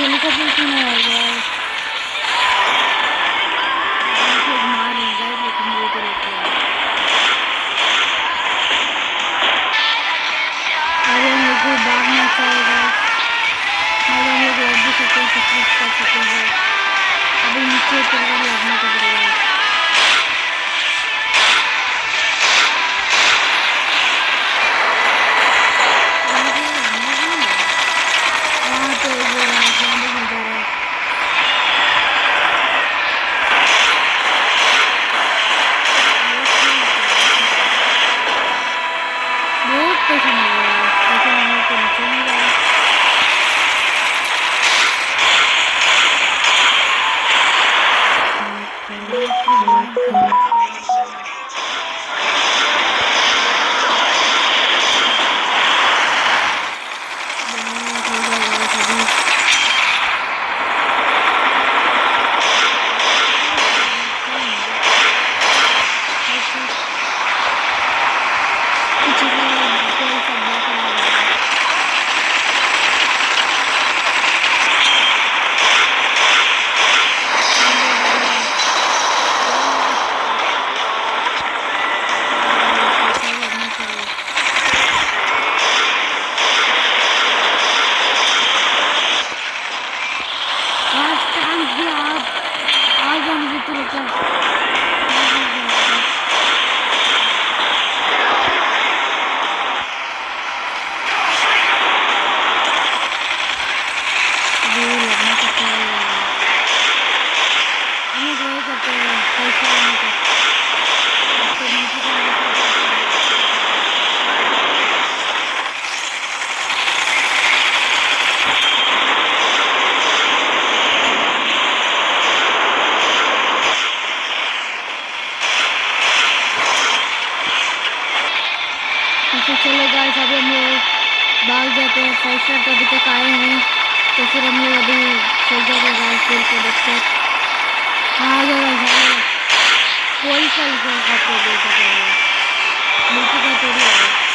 Helicopter क्यों नहीं आ रहा है? लोग मार रहे हैं गाइस, लेकिन मुझे तो लगता है अभी हम लोग को भागना चाहिए। और हम लोग लड़ भी सकते हैं, सब कुछ कर सकते हैं। अभी नीचे उतर कर लगने को पड़ेगा। वहाँ पे वो ग्राउंड में जा रहा है। बहुत पैसा मिल रहा है, लेकिन हम लोग को नीचे नहीं जा रहा। चलो गाइस, अभी हम लोग भाग जाते हैं। 5 स्टार तो अभी तक आए हैं, तो फिर हम लोग अभी चल जाएगा गाइस फिर से देखते हैं। हाँ आ जाएगा, कोई सा लिखा आपको दे सकेगा नीचे का थोड़ी है।